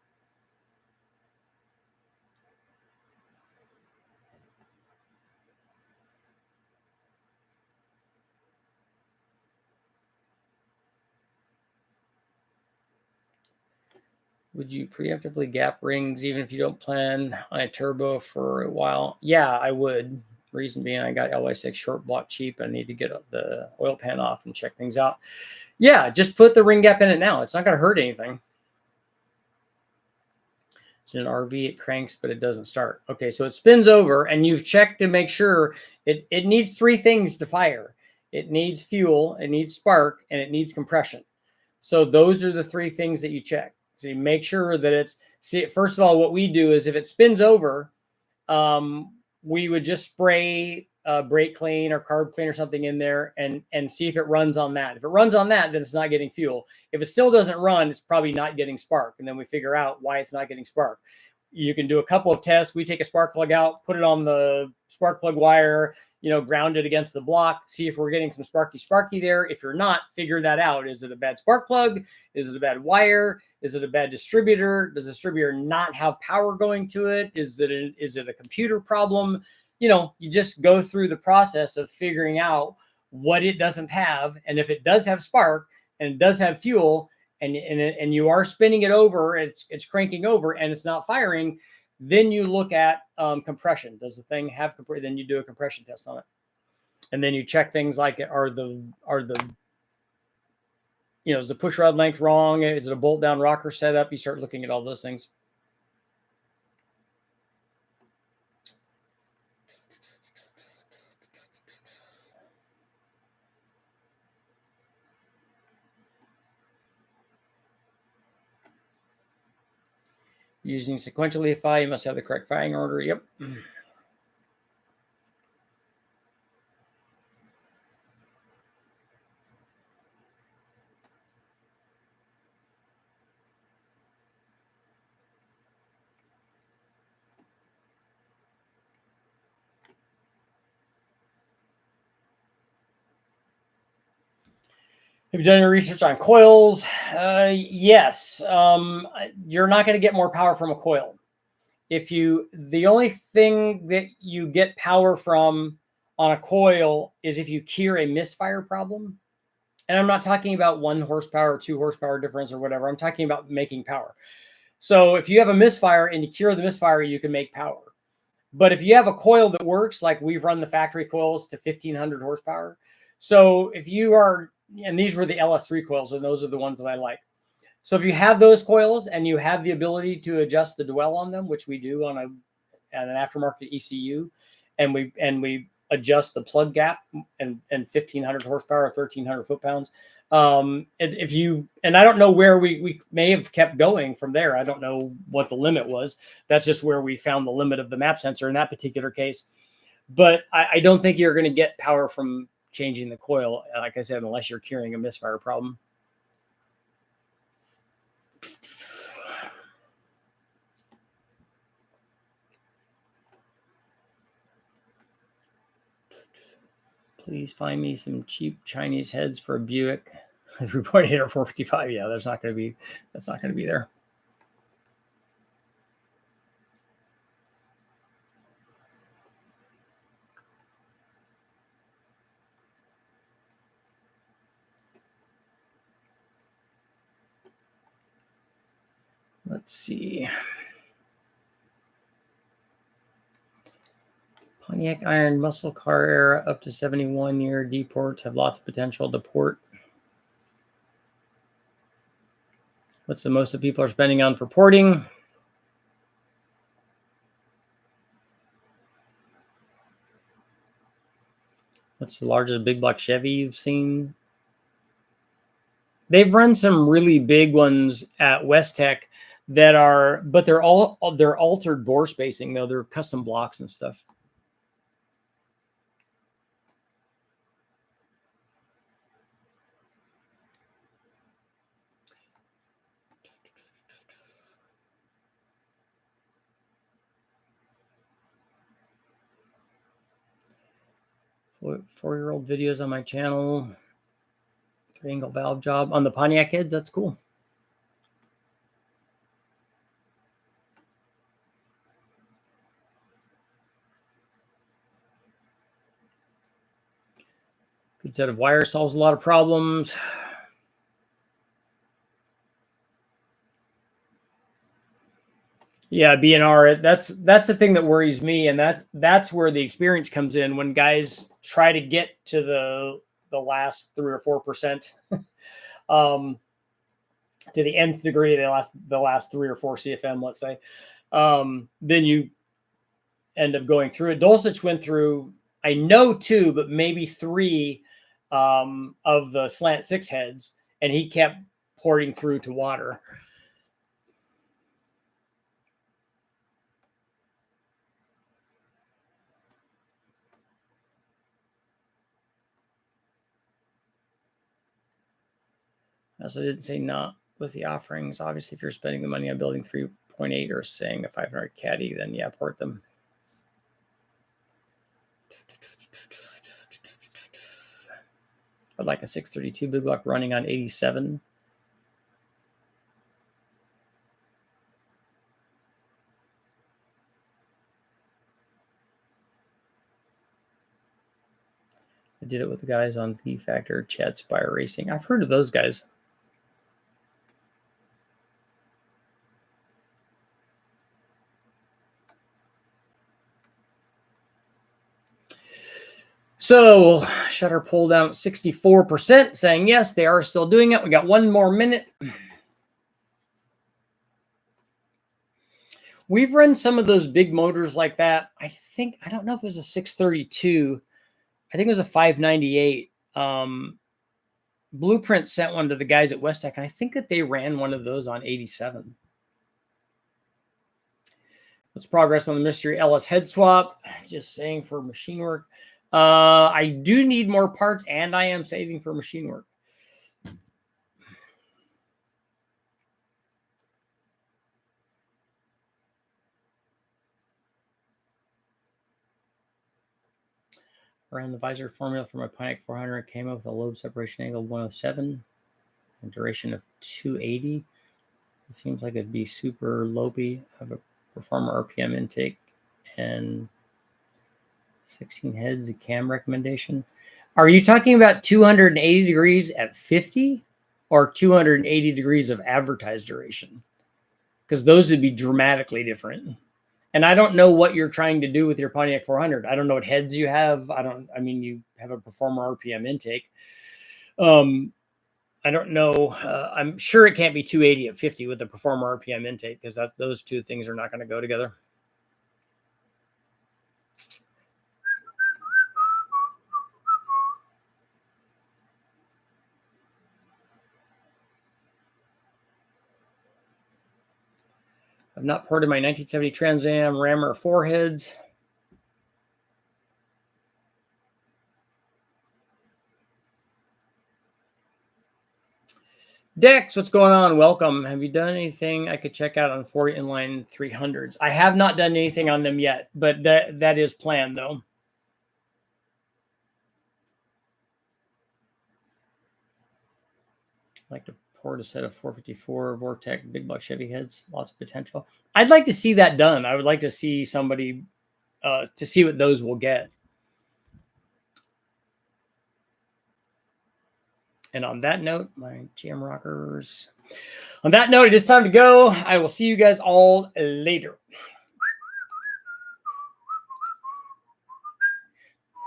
Would you preemptively gap rings even if you don't plan on a turbo for a while? Yeah, I would. Reason being, I got LY6 short block cheap. I need to get the oil pan off and check things out. Yeah, just put the ring gap in it now. It's not going to hurt anything. It's an RV, it cranks, but it doesn't start. Okay, so it spins over, and you've checked to make sure it needs 3 things to fire. It needs fuel, it needs spark, and it needs compression. So those are the 3 things that you check. So you make sure that it's, see, first of all, what we do is if it spins over, we would just spray brake clean or carb clean or something in there and see if it runs on that. If it runs on that, then it's not getting fuel. If it still doesn't run, it's probably not getting spark. And then we figure out why it's not getting spark. You can do a couple of tests. We take a spark plug out, put it on the spark plug wire, ground it against the block, see if we're getting some sparky there. If you're not, figure that out. Is it a bad spark plug? Is it a bad wire? Is it a bad distributor? Does the distributor not have power going to it? Is it a computer problem? You just go through the process of figuring out what it doesn't have. And if it does have spark and it does have fuel and you are spinning it over, it's cranking over and it's not firing, then you look at compression. Does the thing have compression? Then you do a compression test on it. And then you check things like, are the You know, is the push rod length wrong? Is it a bolt down rocker setup? You start looking at all those things. Using sequentially fire, you must have the correct firing order. Yep. Have you done your research on coils? Yes. You're not going to get more power from a coil. The only thing that you get power from on a coil is if you cure a misfire problem. And I'm not talking about 1 horsepower, 2 horsepower difference or whatever. I'm talking about making power. So if you have a misfire and you cure the misfire, you can make power. But if you have a coil that works, like we've run the factory coils to 1500 horsepower. So if you are, and these were the LS3 coils, and those are the ones that I like. So if you have those coils and you have the ability to adjust the dwell on them, which we do on an aftermarket ECU, and we adjust the plug gap and 1500 horsepower, 1300 foot-pounds. If you, and I don't know where we may have kept going from there. I don't know what the limit was. That's just where we found the limit of the map sensor in that particular case. But I don't think you're going to get power from changing the coil, like I said, unless you're curing a misfire problem. Please find me some cheap Chinese heads for a Buick 3.8 or 455. Yeah, that's not going to be there. Let's see. Pontiac iron muscle car era up to 71 year D ports have lots of potential to port. What's the most that people are spending on for porting? What's the largest big block Chevy you've seen? They've run some really big ones at West Tech that are, but they're altered bore spacing though. They're custom blocks and stuff. Four-year-old videos on my channel. 3-angle valve job on the Pontiac heads. That's cool. Good set of wires, solves a lot of problems. Yeah, BNR. That's the thing that worries me, and that's where the experience comes in when guys try to get to the last 3 or 4%, to the nth degree, the last 3 or 4 CFM, let's say. Then you end up going through it. Dulcich went through, I know 2, but maybe 3 of the slant 6 heads, and he kept porting through to water. I also didn't say not with the offerings. Obviously, if you're spending the money on building 3.8 or saying a 500 caddy, then yeah, port them. I'd like a 632 big block running on 87. I did it with the guys on V Factor, Chad Spire Racing. I've heard of those guys. So Shutter pull down 64%, saying yes, they are still doing it. We got 1 more minute. We've run some of those big motors like that. I don't know if it was a 632. I think it was a 598. Blueprint sent one to the guys at Westech, and I think that they ran one of those on 87. Let's progress on the mystery LS head swap. Just saying for machine work. I do need more parts, and I am saving for machine work. Ran the visor formula for my Pontiac 400. Came up with a lobe separation angle of 107 and duration of 280. It seems like it'd be super lopey. I have a performer RPM intake and 16 heads, a cam recommendation. Are you talking about 280 degrees at 50 or 280 degrees of advertised duration? Because those would be dramatically different. And I don't know what you're trying to do with your Pontiac 400. I don't know what heads you have. I mean, you have a performer RPM intake. I don't know. I'm sure it can't be 280 at 50 with the performer RPM intake, because those two things are not going to go together. I've not ported my 1970 Trans Am Rammer 4 heads. Dex, what's going on? Welcome. Have you done anything I could check out on 40 inline 300s? I have not done anything on them yet, but that is planned, though. I'd like to port a set of 454 Vortec big block Chevy heads. Lots of potential. I'd like to see that done. I would like to see somebody to see what those will get. And on that note, my GM rockers. On that note, it is time to go. I will see you guys all later.